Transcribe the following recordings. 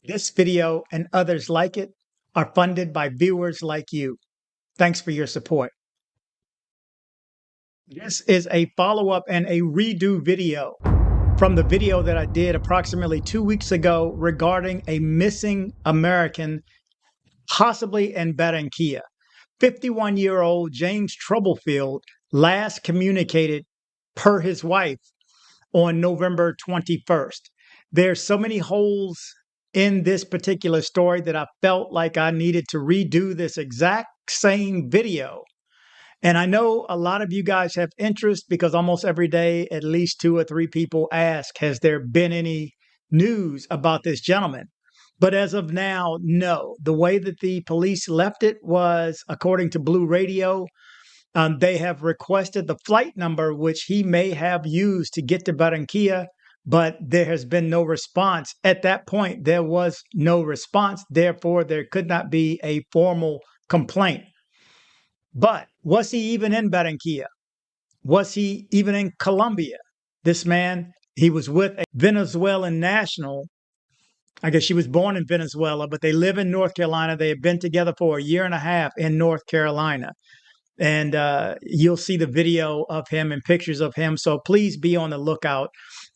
This video and others like it are funded by viewers like you. Thanks for your support. This is a follow-up and a redo video from the video that I did approximately 2 weeks ago regarding a missing American, possibly in Barranquilla. 51-year-old James Troublefield last communicated per his wife on November 21st. There's so many holes in this particular story that I felt like I needed to redo this exact same video. And I know a lot of you guys have interest because almost every day, at least 2 or 3 people ask, has there been any news about this gentleman? But as of now, no. The way that the police left it was, according to Blue Radio, they have requested the flight number, which he may have used to get to Barranquilla, but there has been no response. At that point, there was no response. Therefore, there could not be a formal complaint. But was he even in Barranquilla? Was he even in Colombia? This man, he was with a Venezuelan national. I guess she was born in Venezuela, but they live in North Carolina. They have been together for a year and a half in North Carolina. And you'll see the video of him and pictures of him. So please be on the lookout.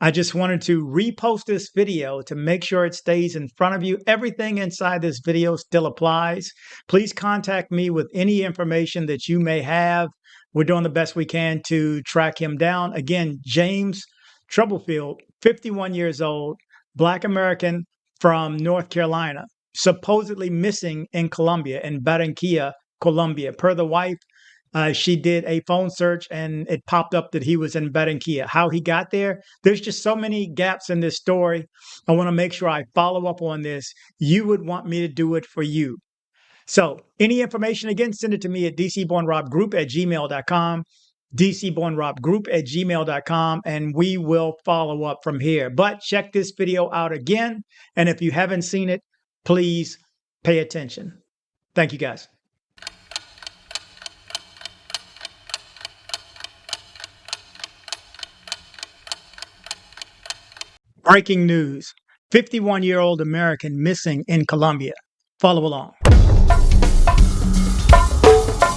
I just wanted to repost this video to make sure it stays in front of you. Everything inside this video still applies. Please contact me with any information that you may have. We're doing the best we can to track him down. Again, James Troublefield, 51 years old, Black American from North Carolina, supposedly missing in Colombia, in Barranquilla, Colombia. Per the wife, she did a phone search and it popped up that he was in Barranquilla. How he got there, there's just so many gaps in this story. I want to make sure I follow up on this. You would want me to do it for you. So any information, again, send it to me at dcbornrobgroup@gmail.com, dcbornrobgroup@gmail.com, and we will follow up from here. But check this video out again. And if you haven't seen it, please pay attention. Thank you, guys. Breaking news, 51-year-old American missing in Colombia. Follow along.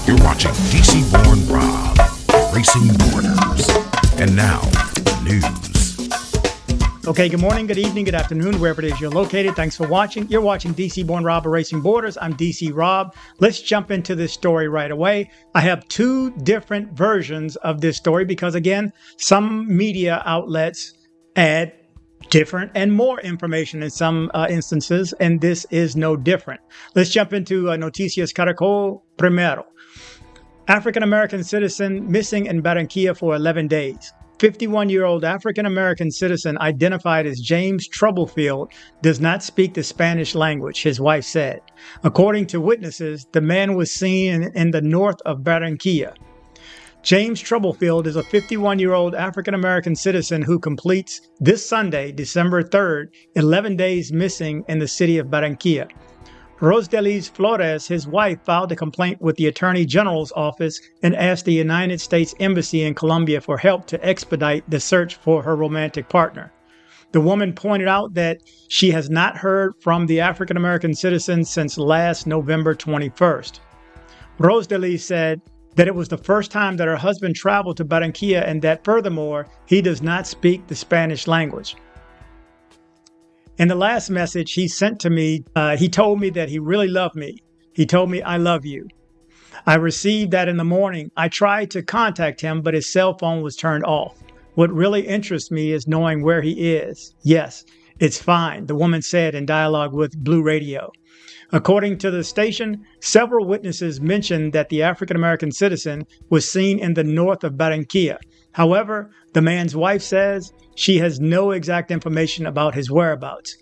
You're watching DC Born Rob, Racing Borders. And now, news. Okay, good morning, good evening, good afternoon, wherever it is you're located. Thanks for watching. You're watching DC Born Rob, Racing Borders. I'm DC Rob. Let's jump into this story right away. I have 2 different versions of this story because, again, some media outlets add different and more information in some instances, and this is no different. Let's jump into Noticias Caracol Primero. African-American citizen missing in Barranquilla for 11 days. 51-year-old African-American citizen identified as James Troublefield does not speak the Spanish language, his wife said. According to witnesses, the man was seen in the north of Barranquilla. James Troublefield is a 51-year-old African-American citizen who completes this Sunday, December 3rd, 11 days missing in the city of Barranquilla. Rosdelys Flórez, his wife, filed a complaint with the Attorney General's office and asked the United States Embassy in Colombia for help to expedite the search for her romantic partner. The woman pointed out that she has not heard from the African-American citizen since last November 21st. Rosdelys said that it was the first time that her husband traveled to Barranquilla and that furthermore, he does not speak the Spanish language. In the last message he sent to me, he told me that he really loved me. He told me, "I love you." I received that in the morning. I tried to contact him, but his cell phone was turned off. What really interests me is knowing where he is. Yes, it's fine, the woman said in dialogue with Blue Radio. According to the station, several witnesses mentioned that the African-American citizen was seen in the north of Barranquilla. However, the man's wife says she has no exact information about his whereabouts.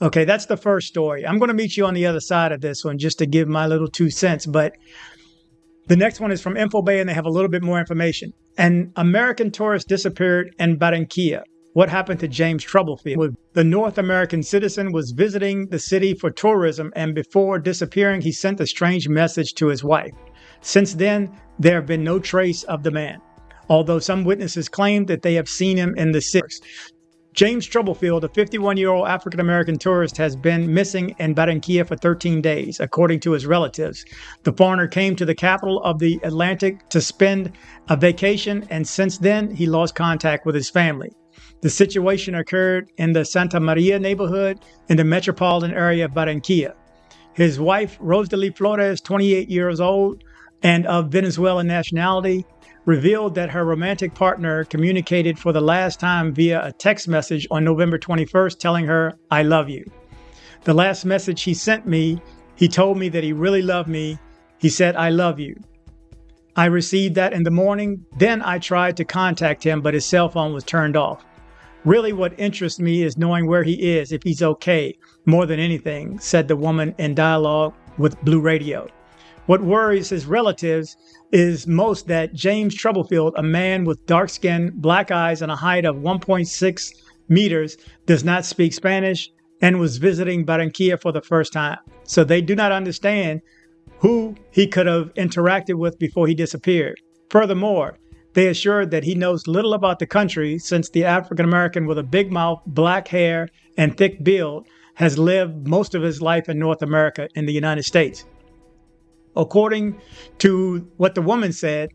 Okay, that's the first story. I'm going to meet you on the other side of this one just to give my little 2 cents. But the next one is from InfoBay, and they have a little bit more information. An American tourist disappeared in Barranquilla. What happened to James Troublefield? The North American citizen was visiting the city for tourism, and before disappearing, he sent a strange message to his wife. Since then, there have been no trace of the man, although some witnesses claim that they have seen him in the city. James Troublefield, a 51-year-old African-American tourist, has been missing in Barranquilla for 13 days, according to his relatives. The foreigner came to the capital of the Atlantic to spend a vacation, and since then, he lost contact with his family. The situation occurred in the Santa Maria neighborhood in the metropolitan area of Barranquilla. His wife, Rosdelys Flórez, 28 years old and of Venezuelan nationality, revealed that her romantic partner communicated for the last time via a text message on November 21st, telling her, "I love you." The last message he sent me, he told me that he really loved me. He said, "I love you." I received that in the morning. Then I tried to contact him, but his cell phone was turned off. Really, what interests me is knowing where he is, if he's okay, more than anything, said the woman in dialogue with Blue Radio. What worries his relatives is most that James Troublefield, a man with dark skin, black eyes, and a height of 1.6 meters, does not speak Spanish and was visiting Barranquilla for the first time. So they do not understand who he could have interacted with before he disappeared. Furthermore, they assured that he knows little about the country since the African American with a big mouth, black hair, and thick build has lived most of his life in North America in the United States. According to what the woman said,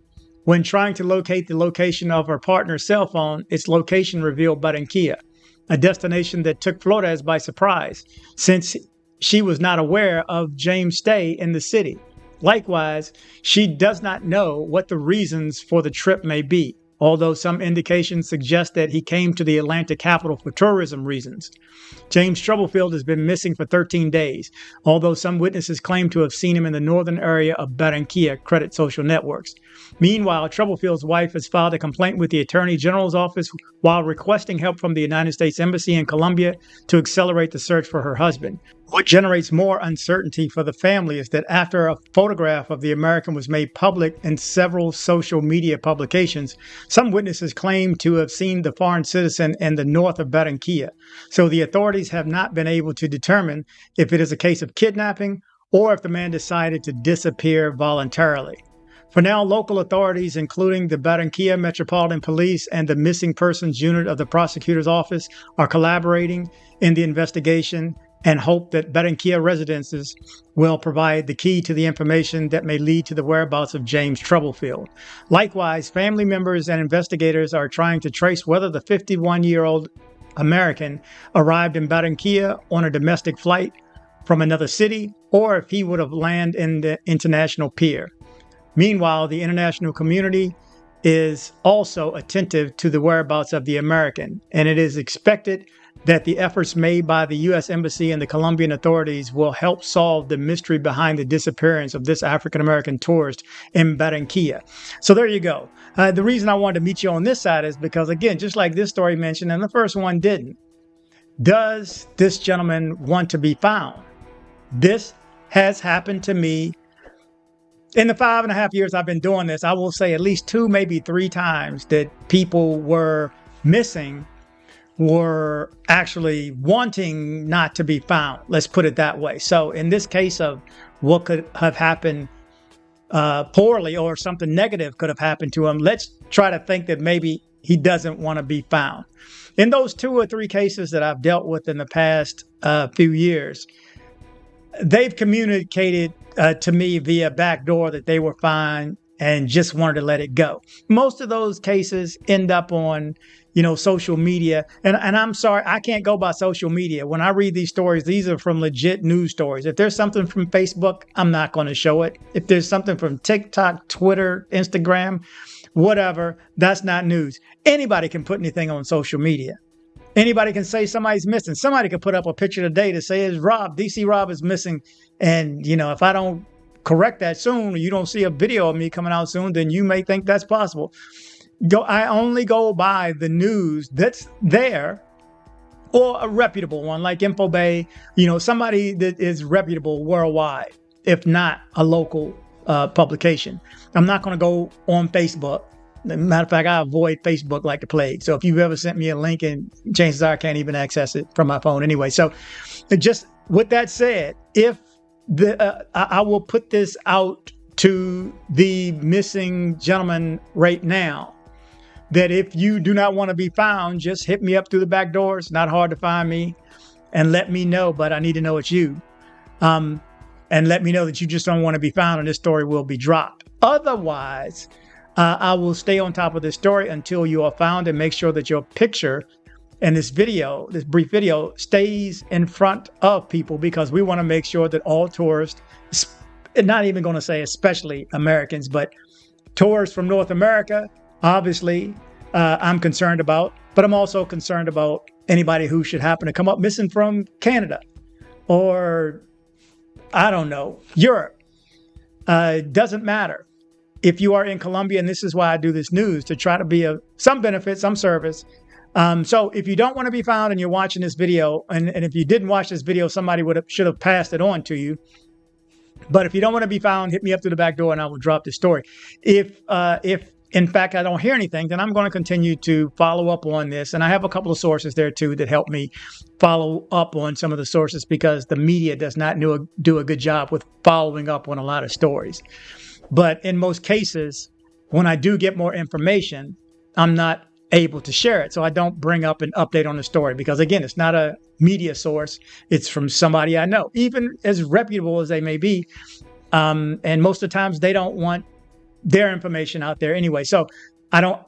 when trying to locate the location of her partner's cell phone, its location revealed Barranquilla, a destination that took Flórez by surprise, since she was not aware of James' stay in the city. Likewise, she does not know what the reasons for the trip may be, although some indications suggest that he came to the Atlantic capital for tourism reasons. James Troublefield has been missing for 13 days, although some witnesses claim to have seen him in the northern area of Barranquilla, credit social networks. Meanwhile, Troublefield's wife has filed a complaint with the Attorney General's office while requesting help from the United States Embassy in Colombia to accelerate the search for her husband. What generates more uncertainty for the family is that after a photograph of the American was made public in several social media publications, some witnesses claim to have seen the foreign citizen in the north of Barranquilla. So the authorities have not been able to determine if it is a case of kidnapping or if the man decided to disappear voluntarily. For now, local authorities, including the Barranquilla Metropolitan Police and the Missing Persons Unit of the Prosecutor's Office, are collaborating in the investigation and hope that Barranquilla residences will provide the key to the information that may lead to the whereabouts of James Troublefield. Likewise, family members and investigators are trying to trace whether the 51-year-old American arrived in Barranquilla on a domestic flight from another city or if he would have landed in the international pier. Meanwhile, the international community is also attentive to the whereabouts of the American, and it is expected that the efforts made by the U.S. Embassy and the Colombian authorities will help solve the mystery behind the disappearance of this African-American tourist in Barranquilla. So there you go. The reason I wanted to meet you on this side is because, again, just like this story mentioned, and the first one didn't, does this gentleman want to be found? This has happened to me in the 5.5 years I've been doing this. I will say at least 2, maybe 3 times that people were missing were actually wanting not to be found. Let's put it that way. So in this case of what could have happened poorly or something negative could have happened to him, let's try to think that maybe he doesn't want to be found. In those 2 or 3 cases that I've dealt with in the past few years, they've communicated to me via backdoor that they were fine and just wanted to let it go. Most of those cases end up on, social media. And I'm sorry, I can't go by social media. When I read these stories, these are from legit news stories. If there's something from Facebook, I'm not going to show it. If there's something from TikTok, Twitter, Instagram, whatever, that's not news. Anybody can put anything on social media. Anybody can say somebody's missing. Somebody can put up a picture today to say it's Rob, DC Rob is missing. And, if I don't correct that soon, or you don't see a video of me coming out soon, then you may think that's possible. I only go by the news that's there, or a reputable one like InfoBay, somebody that is reputable worldwide, if not a local publication. I'm not going to go on Facebook. Matter of fact, I avoid Facebook like the plague. So if you've ever sent me a link, and chances are I can't even access it from my phone anyway. So just with that said, if I will put this out to the missing gentleman right now, that if you do not want to be found, just hit me up through the back door. It's not hard to find me, and let me know, but I need to know it's you. And let me know that you just don't want to be found, and this story will be dropped. Otherwise, I will stay on top of this story until you are found, and make sure that your picture in this video, this brief video, stays in front of people, because we want to make sure that all tourists, not even going to say especially Americans, but tourists from North America, obviously, I'm concerned about, but I'm also concerned about anybody who should happen to come up missing from Canada or, I don't know, Europe. Doesn't matter. If you are in Colombia, and this is why I do this news, to try to be of some benefit, some service. So if you don't want to be found and you're watching this video, and if you didn't watch this video, somebody should have passed it on to you. But if you don't want to be found, hit me up through the back door and I will drop this story. If in fact I don't hear anything, then I'm going to continue to follow up on this. And I have a couple of sources there too that help me follow up on some of the sources, because the media does not do a good job with following up on a lot of stories. But in most cases, when I do get more information, I'm not able to share it. So I don't bring up an update on the story, because again, it's not a media source. It's from somebody I know, even as reputable as they may be. And most of the times they don't want their information out there anyway. So I don't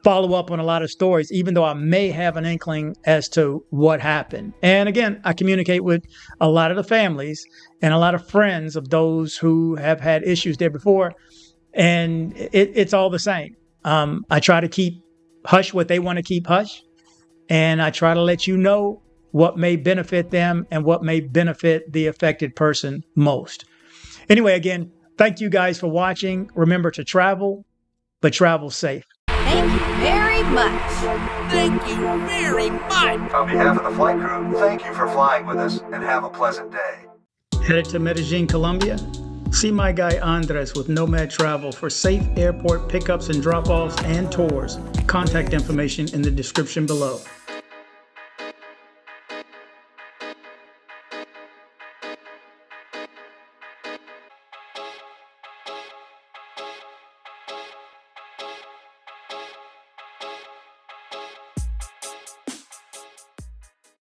follow up on a lot of stories, even though I may have an inkling as to what happened. And again, I communicate with a lot of the families and a lot of friends of those who have had issues there before. And it's all the same. I try to keep hush what they want to keep hush. And I try to let you know what may benefit them and what may benefit the affected person most. Anyway, again, thank you guys for watching. Remember to travel, but travel safe. Thank you very much. Thank you very much. On behalf of the flight crew, thank you for flying with us, and have a pleasant day. Headed to Medellin, Colombia? See my guy Andres with Nomad Travel for safe airport pickups and drop-offs and tours. Contact information in the description below.